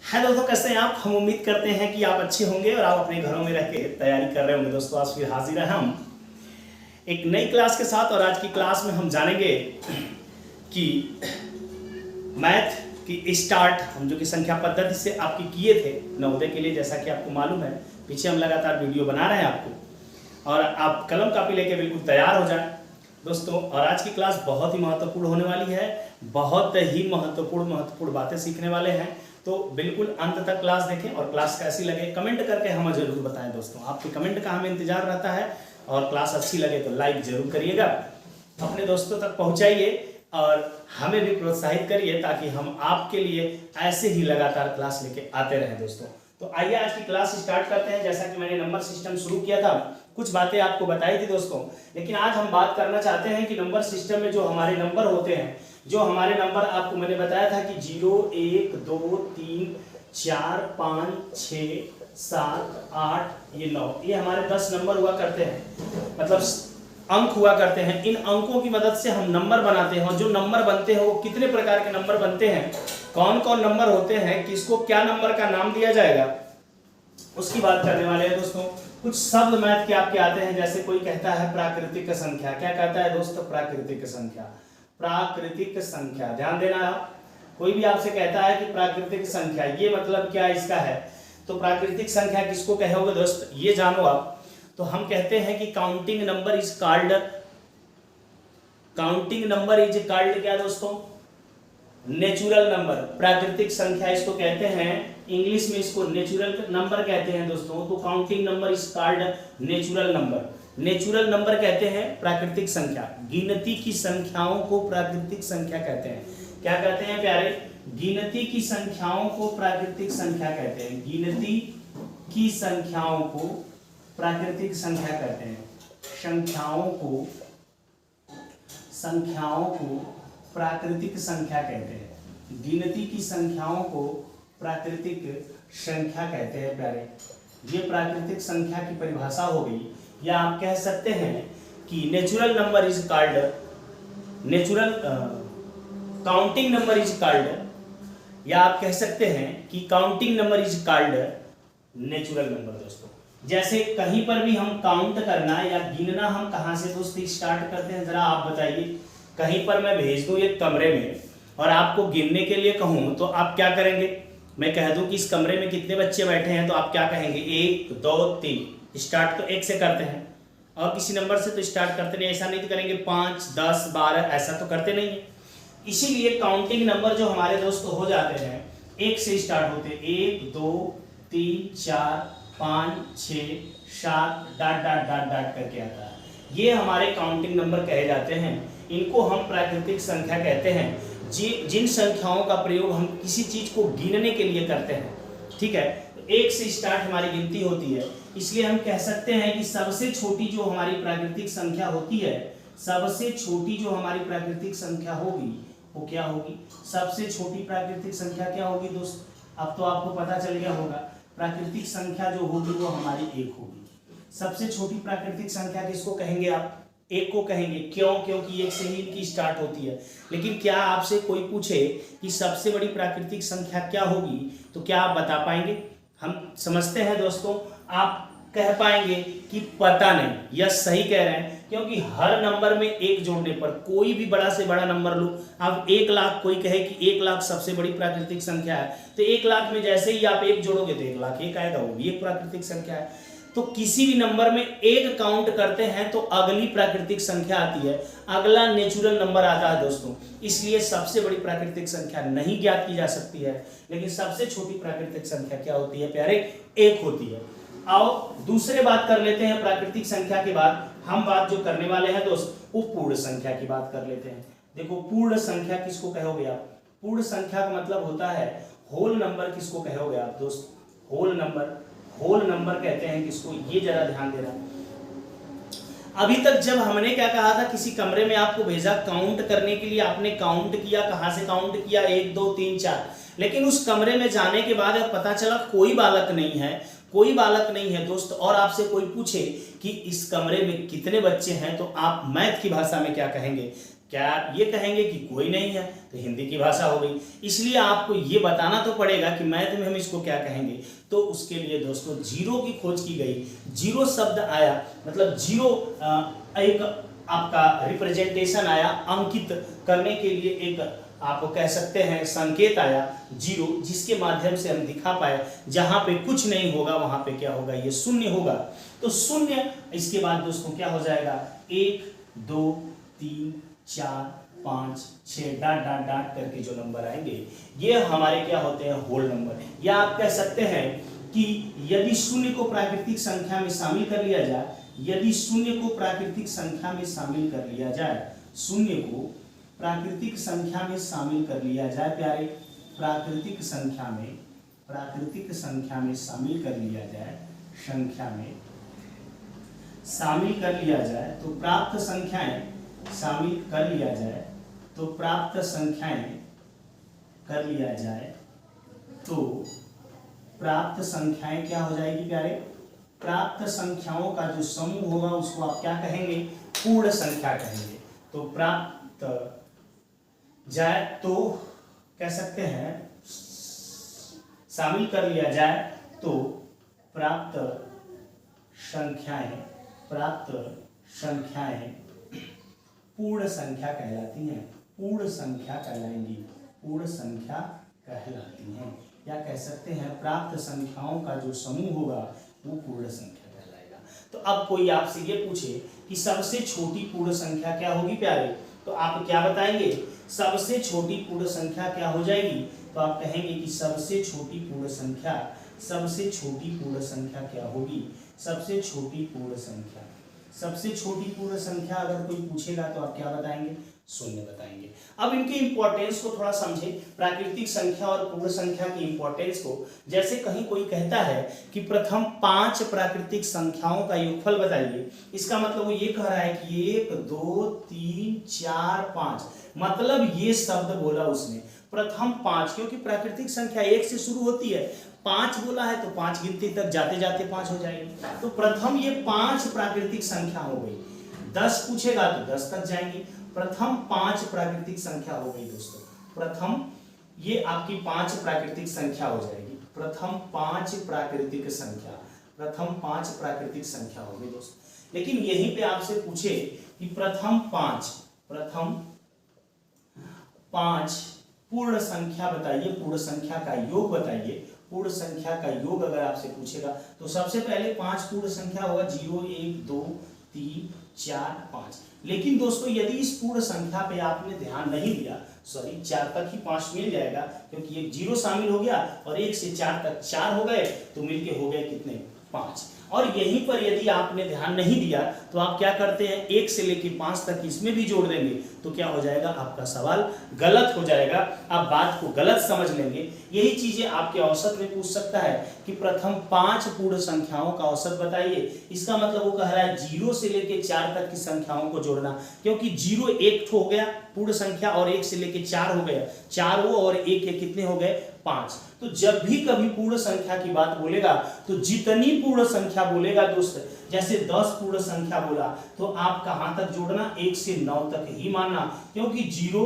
Hello दोस्तों, कैसे हैं आप। हम उम्मीद करते हैं कि आप अच्छे होंगे और आप अपने घरों में रह के तैयारी कर रहे होंगे। दोस्तों, आज फिर हाजिर है हम एक नई क्लास के साथ। और आज की क्लास में हम जानेंगे कि मैथ की स्टार्ट हम जो कि संख्या पद्धति से आपकी किए थे नवोदय के लिए, जैसा कि आपको मालूम है। पीछे हम लगातार वीडियो बना रहे हैं आपको, और आप कलम कापी लेके बिल्कुल तैयार हो जाए दोस्तों। और आज की क्लास बहुत ही महत्वपूर्ण होने वाली है, बहुत ही महत्वपूर्ण बातें सीखने वाले हैं। तो बिल्कुल अंत तक क्लास देखें, और क्लास कैसी लगे कमेंट करके हमें जरूर बताएं दोस्तों। आपके कमेंट का हमें इंतजार रहता है, और क्लास अच्छी लगे तो लाइक जरूर करिएगा, अपने दोस्तों तक पहुंचाइए और हमें भी प्रोत्साहित करिए, ताकि हम आपके लिए ऐसे ही लगातार क्लास लेके आते रहें दोस्तों। तो आइए आज की क्लास स्टार्ट करते हैं। जैसा कि मैंने नंबर सिस्टम शुरू किया था, कुछ बातें आपको बताई थी दोस्तों, लेकिन आज हम बात करना चाहते हैं कि नंबर सिस्टम में जो हमारे नंबर होते हैं, जो हमारे नंबर आपको मैंने बताया था कि 0 1 2 3 4 5 6 7 8 ये 9, ये हमारे 10 नंबर हुआ करते हैं, मतलब अंक हुआ करते हैं। इन अंकों की मदद से हम नंबर बनाते हैं। जो नंबर बनते हैं वो कितने प्रकार के नंबर बनते हैं, कौन कौन नंबर होते हैं, किसको क्या नंबर का नाम दिया जाएगा, उसकी बात करने वाले हैं दोस्तों। कुछ शब्द मैथ के आपके आते हैं, जैसे कोई कहता है प्राकृतिक संख्या। क्या कहता है दोस्तों? प्राकृतिक संख्या। प्राकृतिक संख्या, ध्यान देना आप। कोई भी आपसे कहता है कि प्राकृतिक संख्या, ये मतलब क्या इसका है, तो प्राकृतिक संख्या किसको कहोगे दोस्त, ये जानो आप। तो हम कहते हैं कि counting number is called, counting number is called क्या दोस्तों? Natural number. प्राकृतिक संख्या इसको कहते हैं, इंग्लिश में इसको नेचुरल नंबर कहते हैं दोस्तों। तो counting number is called natural number. Natural number कहते हैं प्राकृतिक संख्या। गिनती की संख्याओं को प्राकृतिक संख्या कहते हैं। क्या कहते हैं प्यारे? गिनती की संख्याओं को प्राकृतिक संख्या कहते हैं। गिनती की संख्याओं को प्राकृतिक संख्या कहते हैं। संख्याओं को प्राकृतिक संख्या कहते हैं। गिनती की संख्याओं को प्राकृतिक संख्या कहते हैं प्यारे। ये प्राकृतिक संख्या की परिभाषा हो गई। या आप कह सकते हैं कि natural number is called natural, counting number is called, या आप कह सकते हैं कि counting number is called natural number दोस्तों। जैसे कहीं पर भी हम काउंट करना या गिनना हम कहाँ से दोस्त स्टार्ट करते हैं, जरा आप बताइए। कहीं पर मैं भेज दूं एक कमरे में और आपको गिनने के लिए कहूं, तो आप क्या करेंगे? मैं कह दूं कि इस कमरे में कितने बच्चे बैठे हैं, तो आप क्या कहेंगे? 1 2 3। स्टार्ट तो 1 से करते हैं, और किसी नंबर से तो स्टार्ट करते नहीं। ऐसा नहीं तो करेंगे 5 10 12, ऐसा तो करते नहीं है। इसीलिए काउंटिंग नंबर जो हमारे दोस्त हो जाते हैं 1 से स्टार्ट होते हैं। 1 2 3 4 5 6 7 डॉट डॉट डॉट डॉट करके आता है। ये हमारे काउंटिंग नंबर कहे जाते हैं। इनको हम प्राकृतिक संख्या कहते हैं। जिन संख्याओं का प्रयोग हम किसी चीज को गिनने के लिए करते हैं, ठीक है। तो 1 से स्टार्ट हमारी गिनती होती है। इसलिए हम कह सकते हैं कि सबसे छोटी जो हमारी प्राकृतिक संख्या होती है, सबसे छोटी जो हमारी प्राकृतिक संख्या होगी वो क्या होगी? सबसे छोटी प्राकृतिक संख्या क्या होगी दोस्त? अब तो आपको पता चल गया होगा। प्राकृतिक संख्या जो होगी वो हमारी 1 होगी। सबसे छोटी प्राकृतिक संख्या किसको कहेंगे आप? 1 को कहेंगे। क्यों? क्योंकि 1 से ही इनकी स्टार्ट होती है। लेकिन क्या आपसे कोई पूछे कि सबसे बड़ी प्राकृतिक संख्या क्या होगी, तो क्या आप बता पाएंगे? हम समझते हैं दोस्तों, आप कह पाएंगे कि पता नहीं। यस, सही कह रहे हैं, क्योंकि हर नंबर में 1 जोड़ने पर, कोई भी बड़ा से बड़ा नंबर लो, अब 1 लाख, कोई कहे कि 1 लाख सबसे बड़ी प्राकृतिक संख्या है, तो 1 लाख में जैसे ही आप 1 जोड़ोगे तो 1 लाख 1 आएगा, वो भी एक प्राकृतिक संख्या है। तो किसी भी नंबर में 1 काउंट करते हैं तो अगली प्राकृतिक संख्या आती है, अगला नेचुरल नंबर आता है दोस्तों। इसलिए सबसे बड़ी प्राकृतिक संख्या नहीं ज्ञात की जा सकती है, लेकिन सबसे छोटी प्राकृतिक संख्या क्या होती है प्यारे? 1 होती है। आओ दूसरे बात कर लेते हैं। प्राकृतिक संख्या के बाद हम बात जो करने वाले हैं दोस्त, वो पूर्ण संख्या की बात कर लेते हैं। देखो, पूर्ण संख्या किसको कहोगे आप? पूर्ण संख्या का मतलब होता है होल नंबर। किसको कहोगे आप दोस्त? Whole number. होल नंबर कहते हैं किसको, ये जरा ध्यान देना। अभी तक जब हमने क्या कहा था, किसी कमरे में आपको भेजा काउंट करने के लिए, आपने काउंट किया। कहां से काउंट किया? 1 2 3 4। लेकिन उस कमरे में जाने के बाद पता चला कोई बालक नहीं है, कोई बालक नहीं है दोस्त, और आपसे कोई पूछे कि इस कमरे में कितने बच्चे हैं, तो आप मैथ की भाषा में क्या कहेंगे? क्या आप ये कहेंगे कि कोई नहीं है? तो हिंदी की भाषा हो गई। इसलिए आपको ये बताना तो पड़ेगा कि मैथ में हम इसको क्या कहेंगे। तो उसके लिए दोस्तों जीरो की खोज की गई। जीरो शब्द आया, मतलब जीरो एक आपका रिप्रेजेंटेशन आया, अंकित करने के लिए एक आप कह सकते हैं संकेत आया जीरो, जिसके माध्यम से हम दिखा पाए जहां पे कुछ नहीं होगा वहां पे क्या होगा, ये शून्य होगा। तो शून्य, इसके बाद दोस्तों क्या हो जाएगा, 1 2 3 4 5 6 डाट डाट डाट करके जो नंबर आएंगे ये हमारे क्या होते हैं, होल नंबर। या आप कह सकते हैं कि यदि शून्य को प्राकृतिक संख्या में शामिल कर लिया जाए, यदि शून्य को प्राकृतिक संख्या में शामिल कर लिया जाए, शून्य को प्राकृतिक संख्या में शामिल कर लिया जाए प्यारे, प्राकृतिक संख्या में शामिल कर लिया जाए, संख्या में शामिल कर लिया जाए तो प्राप्त संख्याएं शामिल कर लिया जाए, तो प्राप्त संख्याएं कर लिया जाए तो प्राप्त संख्याएं क्या हो जाएगी प्यारे, प्राप्त संख्याओं का जो समूह होगा उसको आप क्या कहेंगे, पूर्ण संख्या कहेंगे। तो प्राप्त जाए तो कह सकते हैं शामिल कर लिया जाए तो प्राप्त संख्याएं पूर्ण संख्या कहलाती हैं, पूर्ण संख्या कहलाएंगी, पूर्ण संख्या कहलाती हैं। या कह सकते हैं प्राप्त संख्याओं का जो समूह होगा वो पूर्ण संख्या कहलाएगा। तो अब कोई आपसे ये पूछे कि सबसे छोटी पूर्ण संख्या क्या होगी प्यारे, तो आप क्या बताएंगे, सबसे छोटी पूर्ण संख्या क्या हो जाएगी, तो आप कहेंगे कि सबसे छोटी पूर्ण संख्या क्या होगी, सबसे छोटी पूर्ण संख्या अगर कोई पूछेगा तो आप क्या बताएंगे, शून्य बताएंगे। अब इनके इंपॉर्टेंस को थोड़ा समझे, प्राकृतिक संख्या और पूर्ण संख्या की इंपॉर्टेंस को। जैसे कहीं कोई कहता है कि प्रथम 5 प्राकृतिक संख्याओं का योगफल बताइए, इसका मतलब वो ये कह रहा है कि 1 2 3 4 5, मतलब ये शब्द बोला उसने प्रथम 5, क्योंकि प्राकृतिक संख्या 1 से शुरू होती है, 5 बोला है तो 5 गिनती तक जाते जाते 5 हो जाएगी। तो प्रथम ये 5 प्राकृतिक संख्या हो गई। 10 पूछेगा तो 10 तक जाएंगे। प्रथम 5 प्राकृतिक संख्या हो गई दोस्तों, प्रथम ये आपकी 5 प्राकृतिक संख्या हो जाएगी, प्रथम 5 प्राकृतिक संख्या हो गई दोस्तों। लेकिन यहीं पे आपसे पूछे कि प्रथम 5 पूर्ण संख्या बताइए, पूर्ण संख्या का योग बताइए, पूर्ण संख्या का योग अगर आपसे पूछेगा तो सबसे पहले 5 पूर्ण संख्या होगा, 0 1 2 3 4 5। लेकिन दोस्तों यदि इस पूर्ण संख्या पे आपने ध्यान नहीं दिया, सॉरी 4 तक ही 5 मिल जाएगा, क्योंकि एक 0 शामिल हो गया और 1 से 4 तक 4 हो गए, तो मिलके हो गए कितने, 5। और यहीं पर यदि आपने ध्यान नहीं दिया तो आप क्या करते हैं, 1 से लेकर 5 तक इसमें भी जोड़ देंगे, तो क्या हो जाएगा, आपका सवाल गलत हो जाएगा, आप बात को गलत समझ लेंगे। यही चीजें आपके औसत में पूछ सकता है कि प्रथम 5 पूर्ण संख्याओं का औसत बताइए, इसका मतलब वो कह रहा है 0 से लेकर 4 तक की संख्याओं को जोड़ना, क्योंकि 0 एक हो गया पूर्ण संख्या और 1 से लेकर 4 हो गया, 4 वो और 1 के कितने हो गए, 5। तो जब भी कभी पूर्ण संख्या की बात बोलेगा तो जितनी पूर्ण संख्या बोलेगा दोस्त, जैसे 10 पूर्ण संख्या बोला तो आप कहां तक जोड़ना, 1 से 9 तक ही मानना, क्योंकि 0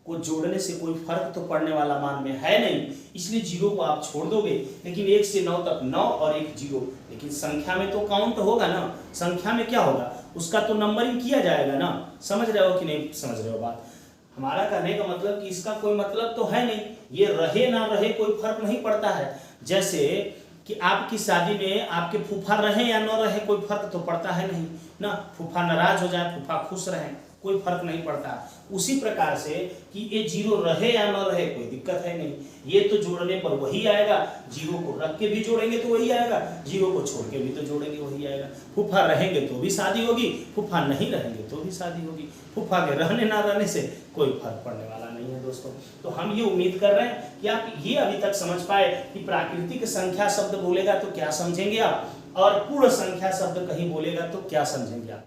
को जोड़ने से कोई फर्क तो पड़ने वाला मान में है नहीं, इसलिए 0 को आप छोड़ दोगे। लेकिन 1 से 9 तक 9 और 1 0, लेकिन संख्या में तो काउंट होगा ना, संख्या में क्या होगा, उसका तो नंबरिंग किया जाएगा ना। समझ रहे हो कि नहीं समझ रहे हो बात, हमारा कहने का मतलब कि इसका कोई मतलब तो है नहीं, ये रहे ना रहे कोई फर्क नहीं पड़ता है। जैसे कि आपकी शादी में आपके फूफा रहे या न रहे कोई फर्क तो पड़ता है नहीं ना, फूफा नाराज हो जाए फूफा खुश रहे कोई फर्क नहीं पड़ता। उसी प्रकार से कि ये 0 रहे या न रहे कोई दिक्कत है नहीं, ये तो जोड़ने पर वही आएगा, 0 को रख के भी जोड़ेंगे तो वही आएगा, 0 को छोड़ के भी तो जोड़ेंगे वही आएगा। फूफा रहेंगे तो भी शादी होगी, फूफा नहीं रहेंगे तो भी शादी होगी, फूफा के रहने ना रहने से कोई फर्क पड़ने वाला नहीं है दोस्तों। तो हम ये उम्मीद कर रहे हैं कि आप ये अभी तक समझ पाए कि प्राकृतिक संख्या शब्द बोलेगा तो क्या समझेंगे आप, और पूर्ण संख्या शब्द कहीं बोलेगा तो क्या समझेंगे आप।